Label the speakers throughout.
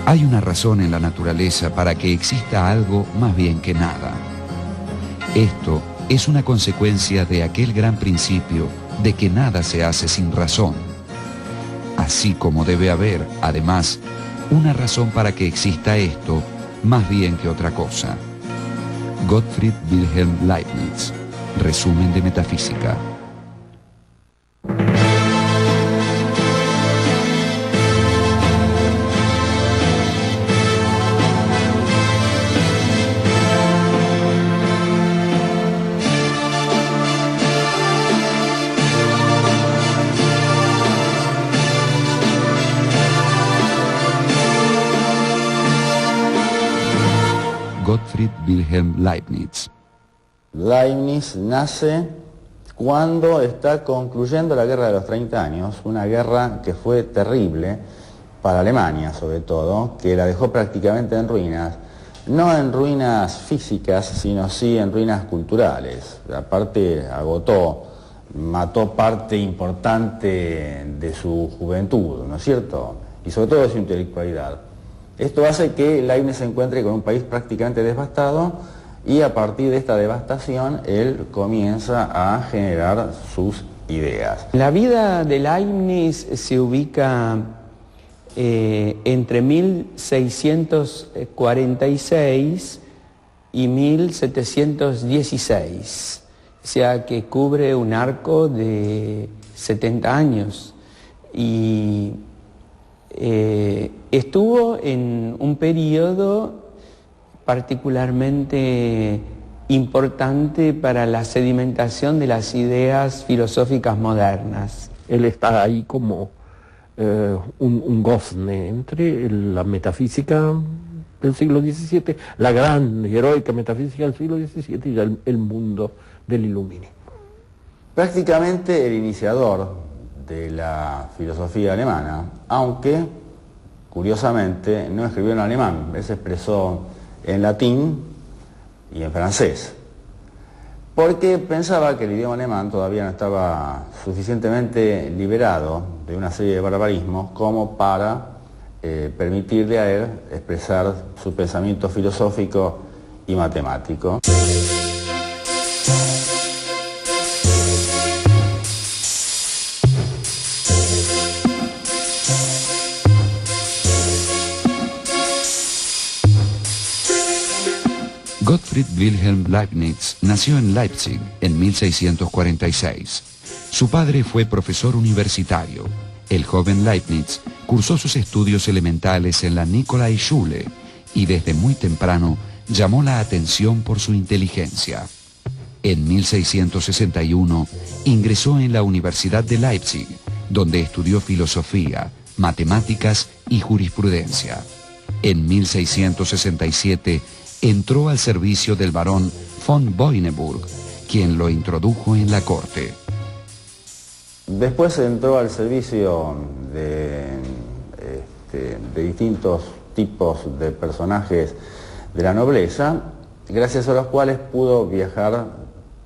Speaker 1: Hay una razón en la naturaleza para que exista algo más bien que nada. Esto es una consecuencia de aquel gran principio de que nada se hace sin razón. Así como debe haber, además, una razón para que exista esto más bien que otra cosa. Gottfried Wilhelm Leibniz. Resumen de Metafísica. Gottfried Wilhelm Leibniz.
Speaker 2: Leibniz nace cuando está concluyendo la Guerra de los 30 años, una guerra que fue terrible para Alemania sobre todo, que la dejó prácticamente en ruinas, no en ruinas físicas, sino sí en ruinas culturales. Aparte mató parte importante de su juventud, ¿no es cierto? Y sobre todo de su intelectualidad. Esto hace que Leibniz se encuentre con un país prácticamente devastado y a partir de esta devastación él comienza a generar sus ideas.
Speaker 3: La vida de Leibniz se ubica entre 1646 y 1716, o sea que cubre un arco de 70 años y estuvo en un periodo particularmente importante para la sedimentación de las ideas filosóficas modernas.
Speaker 4: Él está ahí como un gozne entre la metafísica del siglo XVII, la gran y heroica metafísica del siglo XVII y el mundo del iluminismo.
Speaker 2: Prácticamente el iniciador de la filosofía alemana, aunque curiosamente no escribió en alemán, él se expresó en latín y en francés, porque pensaba que el idioma alemán todavía no estaba suficientemente liberado de una serie de barbarismos como para permitirle a él expresar su pensamiento filosófico y matemático.
Speaker 1: Gottfried Wilhelm Leibniz nació en Leipzig en 1646. Su padre fue profesor universitario. El joven Leibniz cursó sus estudios elementales en la Nikolai-Schule y desde muy temprano llamó la atención por su inteligencia. En 1661 ingresó en la Universidad de Leipzig, donde estudió filosofía, matemáticas y jurisprudencia. En 1667 entró al servicio del barón von Boineburg, quien lo introdujo en la corte.
Speaker 2: Después entró al servicio de distintos tipos de personajes de la nobleza, gracias a los cuales pudo viajar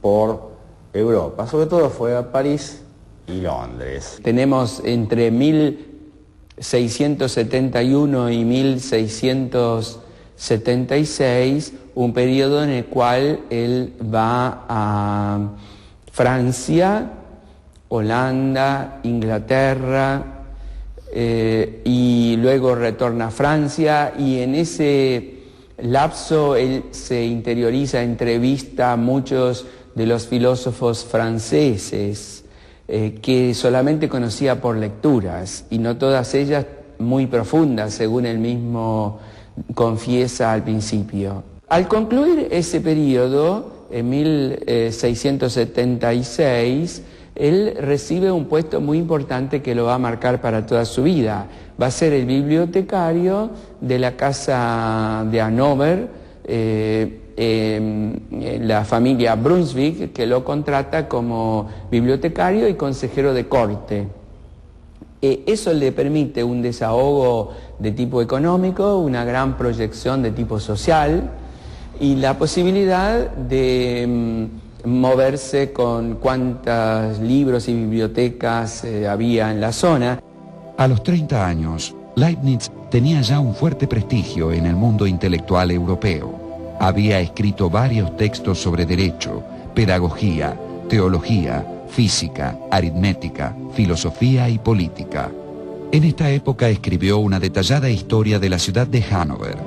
Speaker 2: por Europa. Sobre todo fue a París y Londres.
Speaker 3: Tenemos entre 1671 y 1676 un periodo en el cual él va a Francia, Holanda, Inglaterra, y luego retorna a Francia, y en ese lapso él se interioriza, entrevista a muchos de los filósofos franceses que solamente conocía por lecturas, y no todas ellas muy profundas, según él mismo confiesa al principio. Al concluir ese periodo, en 1676, él recibe un puesto muy importante que lo va a marcar para toda su vida. Va a ser el bibliotecario de la casa de Hannover, la familia Brunswick, que lo contrata como bibliotecario y consejero de corte. Eso le permite un desahogo de tipo económico, una gran proyección de tipo social y la posibilidad de moverse con cuántos libros y bibliotecas había en la zona.
Speaker 1: A los 30 años, Leibniz tenía ya un fuerte prestigio en el mundo intelectual europeo. Había escrito varios textos sobre derecho, pedagogía, teología, física, aritmética, filosofía y política. En esta época escribió una detallada historia de la ciudad de Hannover.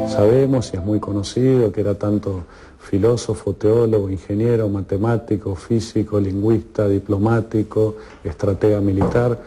Speaker 5: Sabemos y es muy conocido que era tanto filósofo, teólogo, ingeniero, matemático, físico, lingüista, diplomático, estratega militar.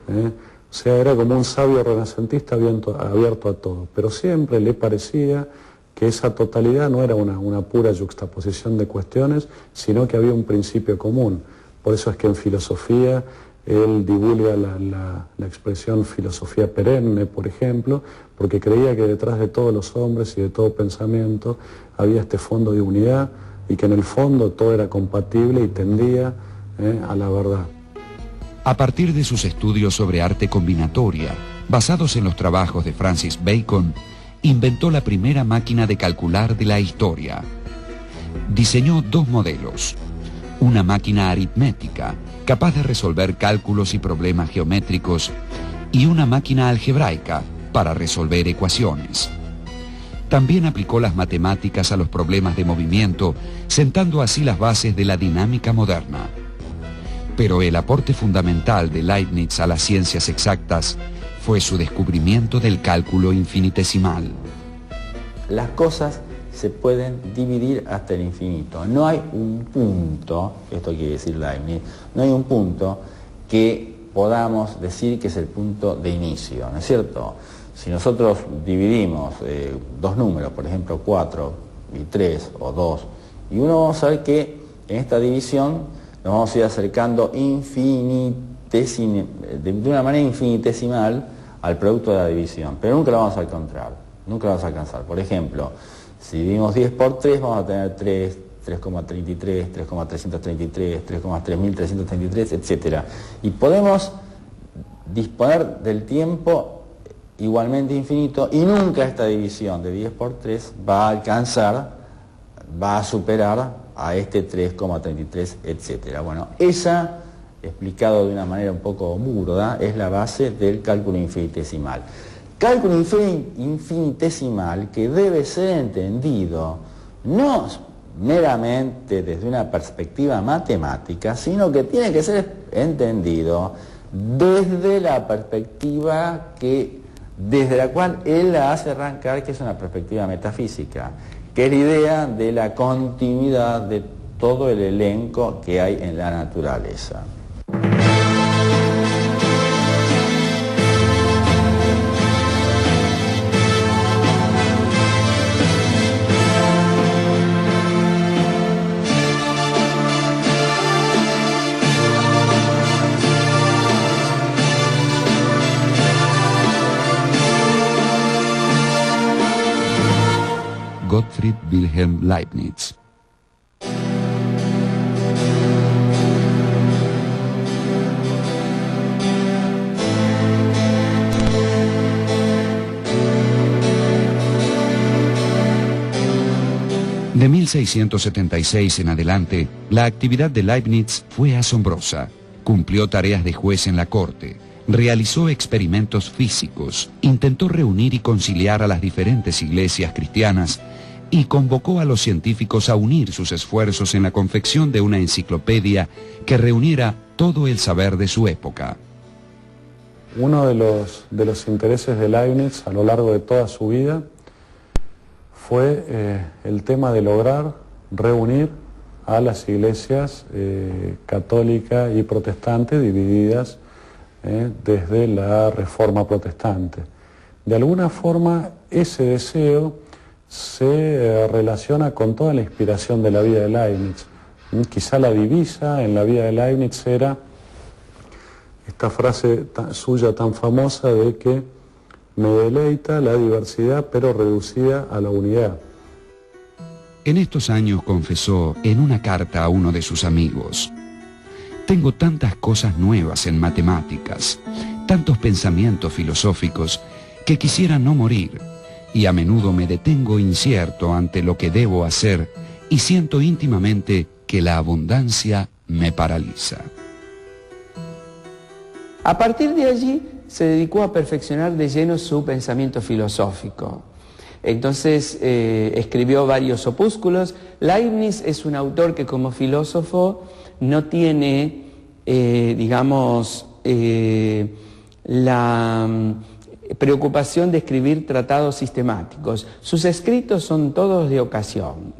Speaker 5: O sea, era como un sabio renacentista abierto a todo. Pero siempre le parecía que esa totalidad no era una pura yuxtaposición de cuestiones, sino que había un principio común. Por eso es que en filosofía él divulga la expresión filosofía perenne, por ejemplo, porque creía que detrás de todos los hombres y de todo pensamiento había este fondo de unidad y que en el fondo todo era compatible y tendía a la verdad.
Speaker 1: A partir de sus estudios sobre arte combinatoria, basados en los trabajos de Francis Bacon, inventó la primera máquina de calcular de la historia. Diseñó dos modelos: una máquina aritmética, capaz de resolver cálculos y problemas geométricos, y una máquina algebraica, para resolver ecuaciones. También aplicó las matemáticas a los problemas de movimiento, sentando así las bases de la dinámica moderna. Pero el aporte fundamental de Leibniz a las ciencias exactas fue su descubrimiento del cálculo infinitesimal.
Speaker 2: Las cosas se pueden dividir hasta el infinito. No hay un punto, esto quiere decir Leibniz, no hay un punto que podamos decir que es el punto de inicio, ¿no es cierto? Si nosotros dividimos dos números, por ejemplo 4 y 3 o 2, y uno va a saber que en esta división nos vamos a ir acercando de una manera infinitesimal al producto de la división, pero nunca lo vamos a encontrar, nunca lo vamos a alcanzar. Por ejemplo, si dividimos 10 por 3, vamos a tener 3, 3,33, 3,333, 3,3333, etc. Y podemos disponer del tiempo igualmente infinito y nunca esta división de 10 por 3 va a alcanzar, va a superar a este 3,33, etc. Bueno, esa, explicado de una manera un poco burda, es la base del cálculo infinitesimal. Cálculo infinitesimal que debe ser entendido no meramente desde una perspectiva matemática, sino que tiene que ser entendido desde la perspectiva desde la cual él la hace arrancar, que es una perspectiva metafísica, que es la idea de la continuidad de todo el elenco que hay en la naturaleza.
Speaker 1: Gottfried Wilhelm Leibniz. De 1676 en adelante, la actividad de Leibniz fue asombrosa. Cumplió tareas de juez en la corte, realizó experimentos físicos, intentó reunir y conciliar a las diferentes iglesias cristianas y convocó a los científicos a unir sus esfuerzos en la confección de una enciclopedia que reuniera todo el saber de su época.
Speaker 5: Uno de los intereses de Leibniz a lo largo de toda su vida fue el tema de lograr reunir a las iglesias católica y protestante divididas desde la Reforma protestante. De alguna forma ese deseo se relaciona con toda la inspiración de la vida de Leibniz. Quizá la divisa en la vida de Leibniz era esta frase suya tan famosa de que me deleita la diversidad pero reducida a la unidad.
Speaker 1: En estos años confesó en una carta a uno de sus amigos: tengo tantas cosas nuevas en matemáticas, tantos pensamientos filosóficos, que quisiera no morir, y a menudo me detengo incierto ante lo que debo hacer y siento íntimamente que la abundancia me paraliza.
Speaker 3: A partir de allí se dedicó a perfeccionar de lleno su pensamiento filosófico. Entonces escribió varios opúsculos. Leibniz es un autor que como filósofo no tiene, la preocupación de escribir tratados sistemáticos. Sus escritos son todos de ocasión,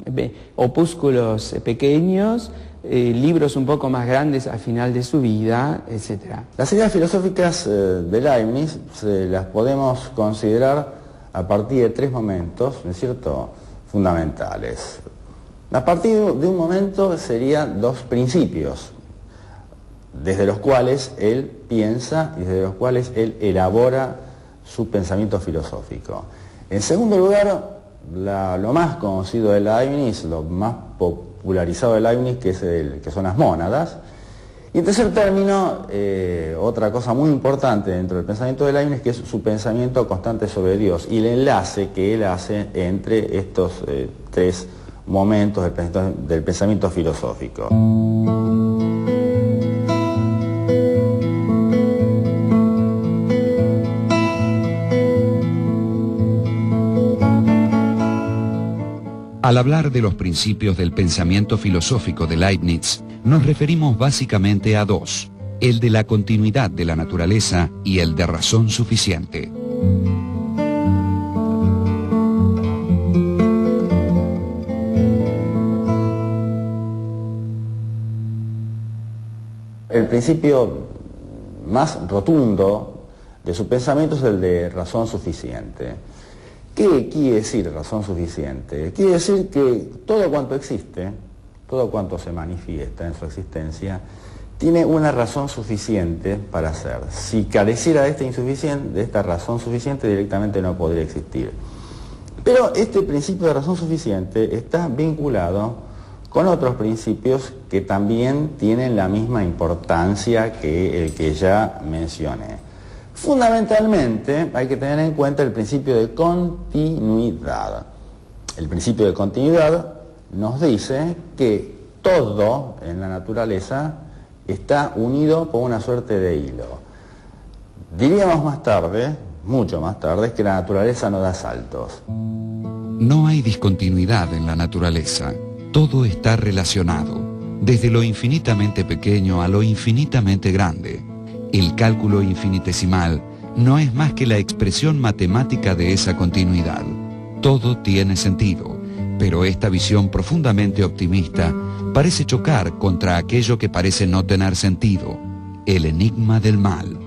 Speaker 3: opúsculos pequeños, libros un poco más grandes al final de su vida, etc.
Speaker 2: Las ideas filosóficas de Leibniz se las podemos considerar a partir de tres momentos, ¿no es cierto?, fundamentales. A partir de un momento serían dos principios, desde los cuales él piensa y desde los cuales él elabora su pensamiento filosófico. En segundo lugar, lo más conocido de Leibniz, lo más popularizado de Leibniz, que son las mónadas. Y en tercer término, otra cosa muy importante dentro del pensamiento de Leibniz, que es su pensamiento constante sobre Dios y el enlace que él hace entre estos tres momentos del pensamiento filosófico.
Speaker 1: Al hablar de los principios del pensamiento filosófico de Leibniz, nos referimos básicamente a dos, el de la continuidad de la naturaleza y el de razón suficiente.
Speaker 2: El principio más rotundo de su pensamiento es el de razón suficiente. ¿Qué quiere decir razón suficiente? Quiere decir que todo cuanto existe, todo cuanto se manifiesta en su existencia, tiene una razón suficiente para ser. Si careciera de esta razón suficiente, directamente no podría existir. Pero este principio de razón suficiente está vinculado con otros principios que también tienen la misma importancia que el que ya mencioné. Fundamentalmente hay que tener en cuenta el principio de continuidad. El principio de continuidad nos dice que todo en la naturaleza está unido por una suerte de hilo. Diríamos más tarde, mucho más tarde, que la naturaleza no da saltos.
Speaker 1: No hay discontinuidad en la naturaleza. Todo está relacionado, desde lo infinitamente pequeño a lo infinitamente grande. El cálculo infinitesimal no es más que la expresión matemática de esa continuidad. Todo tiene sentido, pero esta visión profundamente optimista parece chocar contra aquello que parece no tener sentido, el enigma del mal.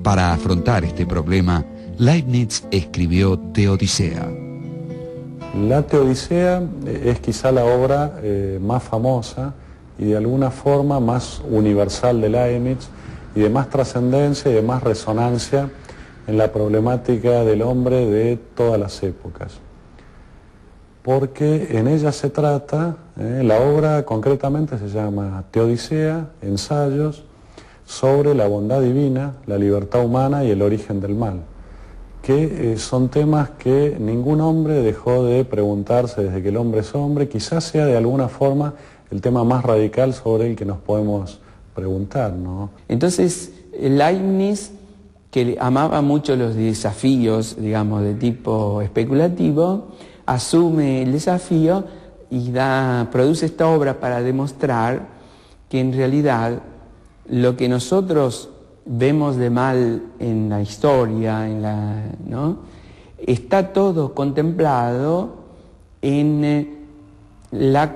Speaker 1: Para afrontar este problema, Leibniz escribió Teodicea.
Speaker 5: La Teodicea es quizá la obra más famosa y de alguna forma más universal de Leibniz y de más trascendencia y de más resonancia en la problemática del hombre de todas las épocas. Porque en ella se trata, la obra concretamente se llama Teodicea, ensayos sobre la bondad divina, la libertad humana y el origen del mal, que son temas que ningún hombre dejó de preguntarse desde que el hombre es hombre. Quizás sea de alguna forma el tema más radical sobre el que nos podemos preguntar, ¿no?
Speaker 3: Entonces, Leibniz, que amaba mucho los desafíos, digamos, de tipo especulativo, asume el desafío y produce esta obra para demostrar que en realidad lo que nosotros vemos de mal en la historia, ¿no?, está todo contemplado en la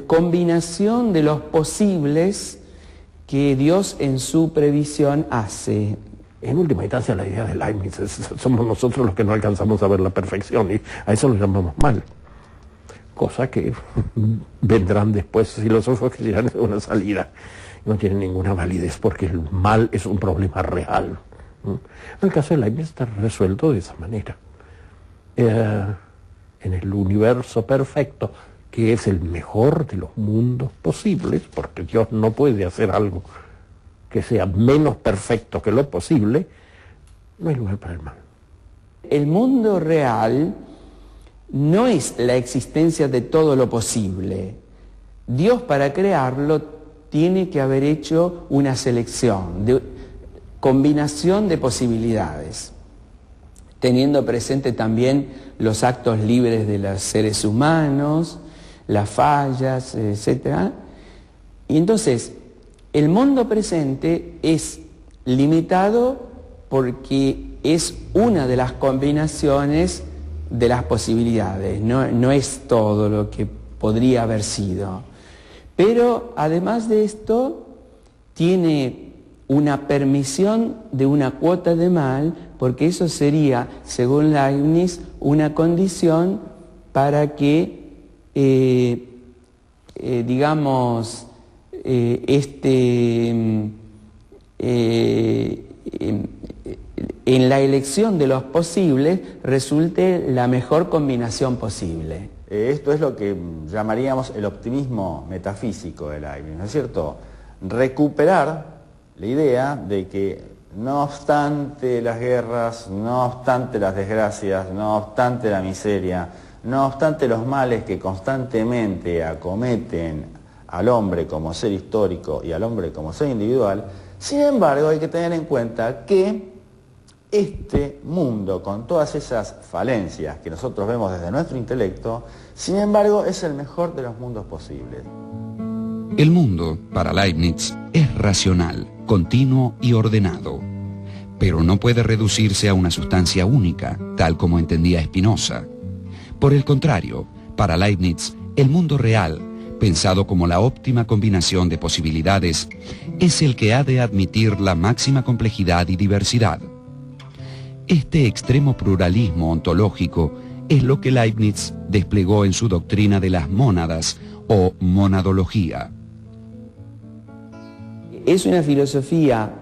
Speaker 3: combinación de los posibles que Dios en su previsión hace.
Speaker 4: En última instancia, la idea de Leibniz somos nosotros los que no alcanzamos a ver la perfección y a eso lo llamamos mal. Cosa que vendrán después filósofos que dirán es una salida. No tiene ninguna validez porque el mal es un problema real. El caso de Leibniz está resuelto de esa manera. En el universo perfecto, que es el mejor de los mundos posibles, porque Dios no puede hacer algo que sea menos perfecto que lo posible, no hay lugar para el mal.
Speaker 3: El mundo real no es la existencia de todo lo posible. Dios, para crearlo, tiene que haber hecho una selección, de combinación de posibilidades, teniendo presente también los actos libres de los seres humanos, las fallas, etc. Y entonces, el mundo presente es limitado porque es una de las combinaciones de las posibilidades, no es todo lo que podría haber sido. Pero además de esto, tiene una permisión de una cuota de mal, porque eso sería, según Leibniz, una condición para que, en la elección de los posibles resulte la mejor combinación posible.
Speaker 2: Esto es lo que llamaríamos el optimismo metafísico de Leibniz, ¿no es cierto? Recuperar la idea de que no obstante las guerras, no obstante las desgracias, no obstante la miseria, no obstante los males que constantemente acometen al hombre como ser histórico y al hombre como ser individual, sin embargo hay que tener en cuenta que este mundo, con todas esas falencias que nosotros vemos desde nuestro intelecto, sin embargo es el mejor de los mundos posibles.
Speaker 1: El mundo, para Leibniz, es racional, continuo y ordenado, pero no puede reducirse a una sustancia única, tal como entendía Spinoza. Por el contrario, para Leibniz, el mundo real, pensado como la óptima combinación de posibilidades, es el que ha de admitir la máxima complejidad y diversidad. Este extremo pluralismo ontológico es lo que Leibniz desplegó en su doctrina de las mónadas o monadología.
Speaker 3: Es una filosofía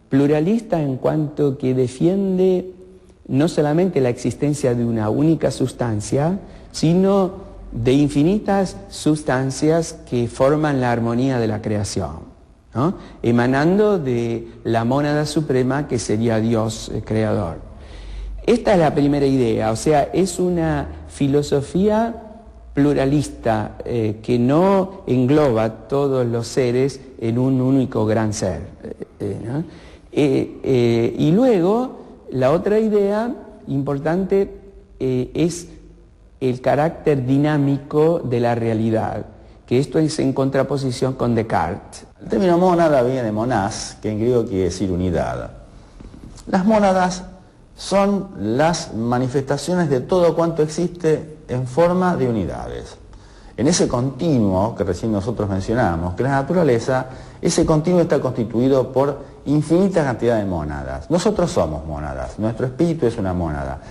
Speaker 3: pluralista en cuanto que defiende no solamente la existencia de una única sustancia, sino de infinitas sustancias que forman la armonía de la creación, ¿no? Emanando de la mónada suprema que sería Dios creador. Esta es la primera idea, o sea, es una filosofía pluralista que no engloba todos los seres en un único gran ser, ¿no? Y luego, la otra idea importante es el carácter dinámico de la realidad, que esto es en contraposición con Descartes.
Speaker 2: El término mónada viene de monás, que en griego quiere decir unidad. Las mónadas son las manifestaciones de todo cuanto existe en forma de unidades. En ese continuo que recién nosotros mencionamos, que la naturaleza, ese continuo está constituido por infinita cantidad de mónadas. Nosotros somos mónadas, nuestro espíritu es una mónada,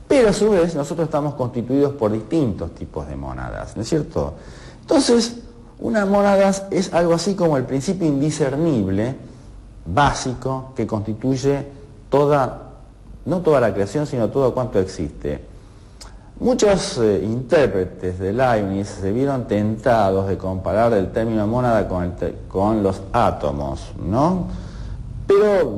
Speaker 2: pero a su vez nosotros estamos constituidos por distintos tipos de mónadas, ¿no es cierto? Entonces, una mónada es algo así como el principio indiscernible, básico, que constituye no toda la creación, sino todo cuanto existe. Muchos intérpretes de Leibniz se vieron tentados de comparar el término mónada con los átomos, ¿no? Pero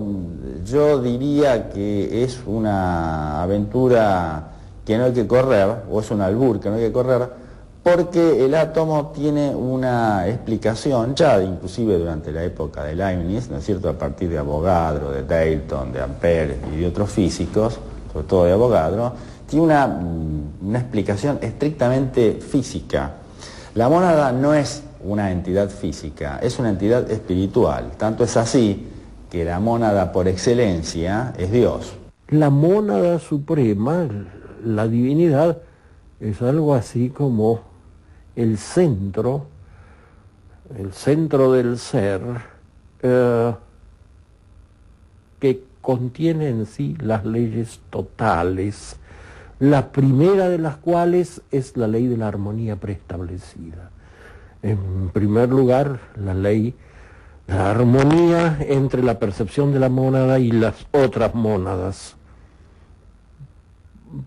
Speaker 2: yo diría que es una aventura que no hay que correr, o es un albur que no hay que correr, porque el átomo tiene una explicación, ya inclusive durante la época de Leibniz, ¿no es cierto?, a partir de Avogadro, de Dalton, de Ampère y de otros físicos, sobre todo de Avogadro, tiene una explicación estrictamente física. La mónada no es una entidad física, es una entidad espiritual. Tanto es así que la mónada por excelencia es Dios.
Speaker 4: La mónada suprema, la divinidad, es algo así como el centro del ser, que contiene en sí las leyes totales, la primera de las cuales es la ley de la armonía preestablecida. En primer lugar, la ley de la armonía entre la percepción de la mónada y las otras mónadas.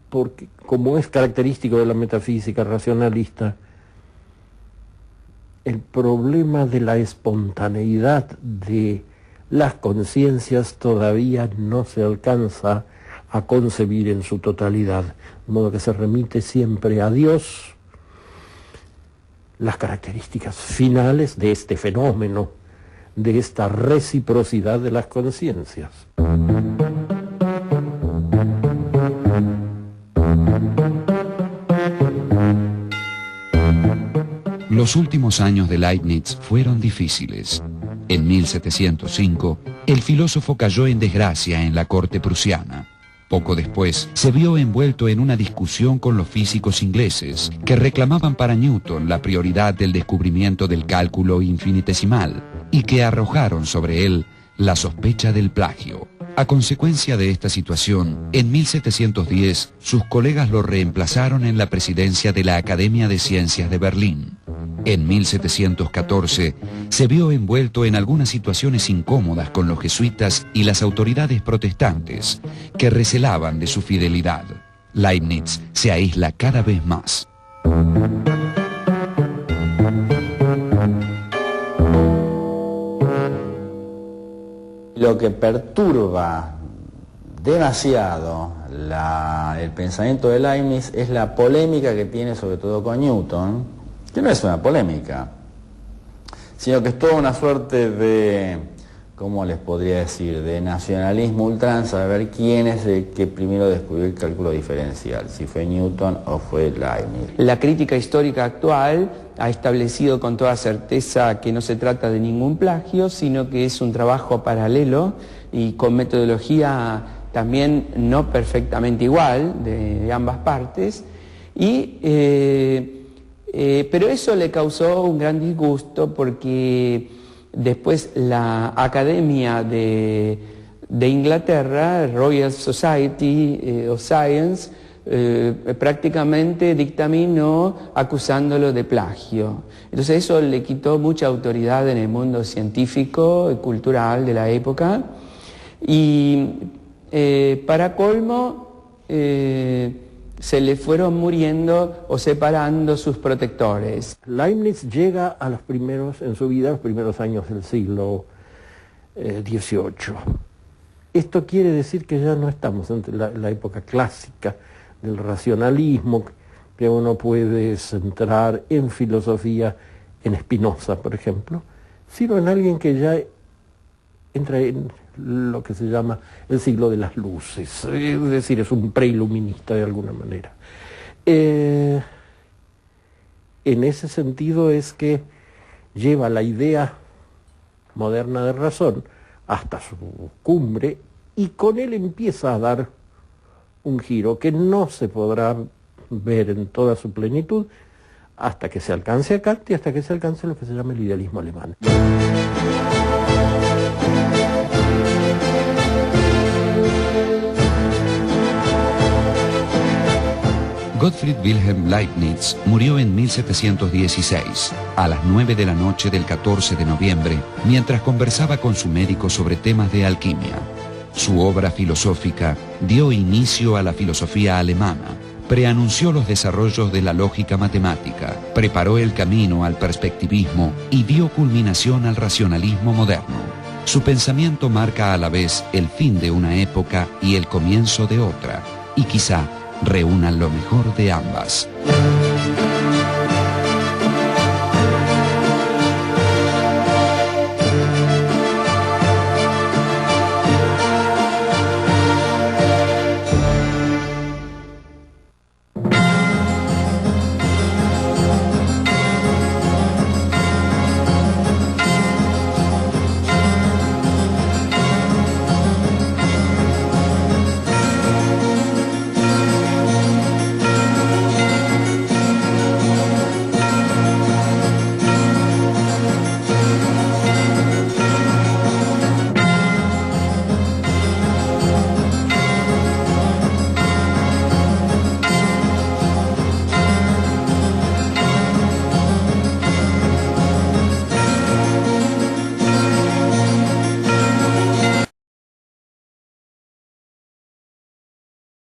Speaker 4: Porque, como es característico de la metafísica racionalista, el problema de la espontaneidad de las conciencias todavía no se alcanza a concebir en su totalidad, de modo que se remite siempre a Dios, las características finales de este fenómeno, de esta reciprocidad de las conciencias.
Speaker 1: Los últimos años de Leibniz fueron difíciles. En 1705, el filósofo cayó en desgracia en la corte prusiana. Poco después, se vio envuelto en una discusión con los físicos ingleses, que reclamaban para Newton la prioridad del descubrimiento del cálculo infinitesimal, y que arrojaron sobre él la sospecha del plagio. A consecuencia de esta situación, en 1710, sus colegas lo reemplazaron en la presidencia de la Academia de Ciencias de Berlín. En 1714, se vio envuelto en algunas situaciones incómodas con los jesuitas y las autoridades protestantes, que recelaban de su fidelidad. Leibniz se aísla cada vez más.
Speaker 2: Lo que perturba demasiado el pensamiento de Leibniz es la polémica que tiene sobre todo con Newton, que no es una polémica, sino que es toda una suerte de, ¿cómo les podría decir?, de nacionalismo ultranza, de ver quién es el que primero descubrió el cálculo diferencial, si fue Newton o fue Leibniz.
Speaker 3: La crítica histórica actual ha establecido con toda certeza que no se trata de ningún plagio, sino que es un trabajo paralelo y con metodología también no perfectamente igual de ambas partes, pero eso le causó un gran disgusto porque después la Academia de Inglaterra, Royal Society of Science, prácticamente dictaminó acusándolo de plagio. Entonces eso le quitó mucha autoridad en el mundo científico y cultural de la época, y para colmo se le fueron muriendo o separando sus protectores.
Speaker 4: Leibniz llega a los primeros años del siglo XVIII. Esto quiere decir que ya no estamos ante la época clásica del racionalismo, que uno puede centrar en filosofía, en Spinoza, por ejemplo, sino en alguien que ya entra en lo que se llama el siglo de las luces, es decir, es un preiluminista de alguna manera. En ese sentido es que lleva la idea moderna de razón hasta su cumbre, y con él empieza a dar un giro que no se podrá ver en toda su plenitud hasta que se alcance a Kant y hasta que se alcance lo que se llama el idealismo alemán.
Speaker 1: Gottfried Wilhelm Leibniz murió en 1716, a las 9 de la noche del 14 de noviembre, mientras conversaba con su médico sobre temas de alquimia. Su obra filosófica dio inicio a la filosofía alemana, preanunció los desarrollos de la lógica matemática, preparó el camino al perspectivismo y dio culminación al racionalismo moderno. Su pensamiento marca a la vez el fin de una época y el comienzo de otra, y quizá reúnan lo mejor de ambas.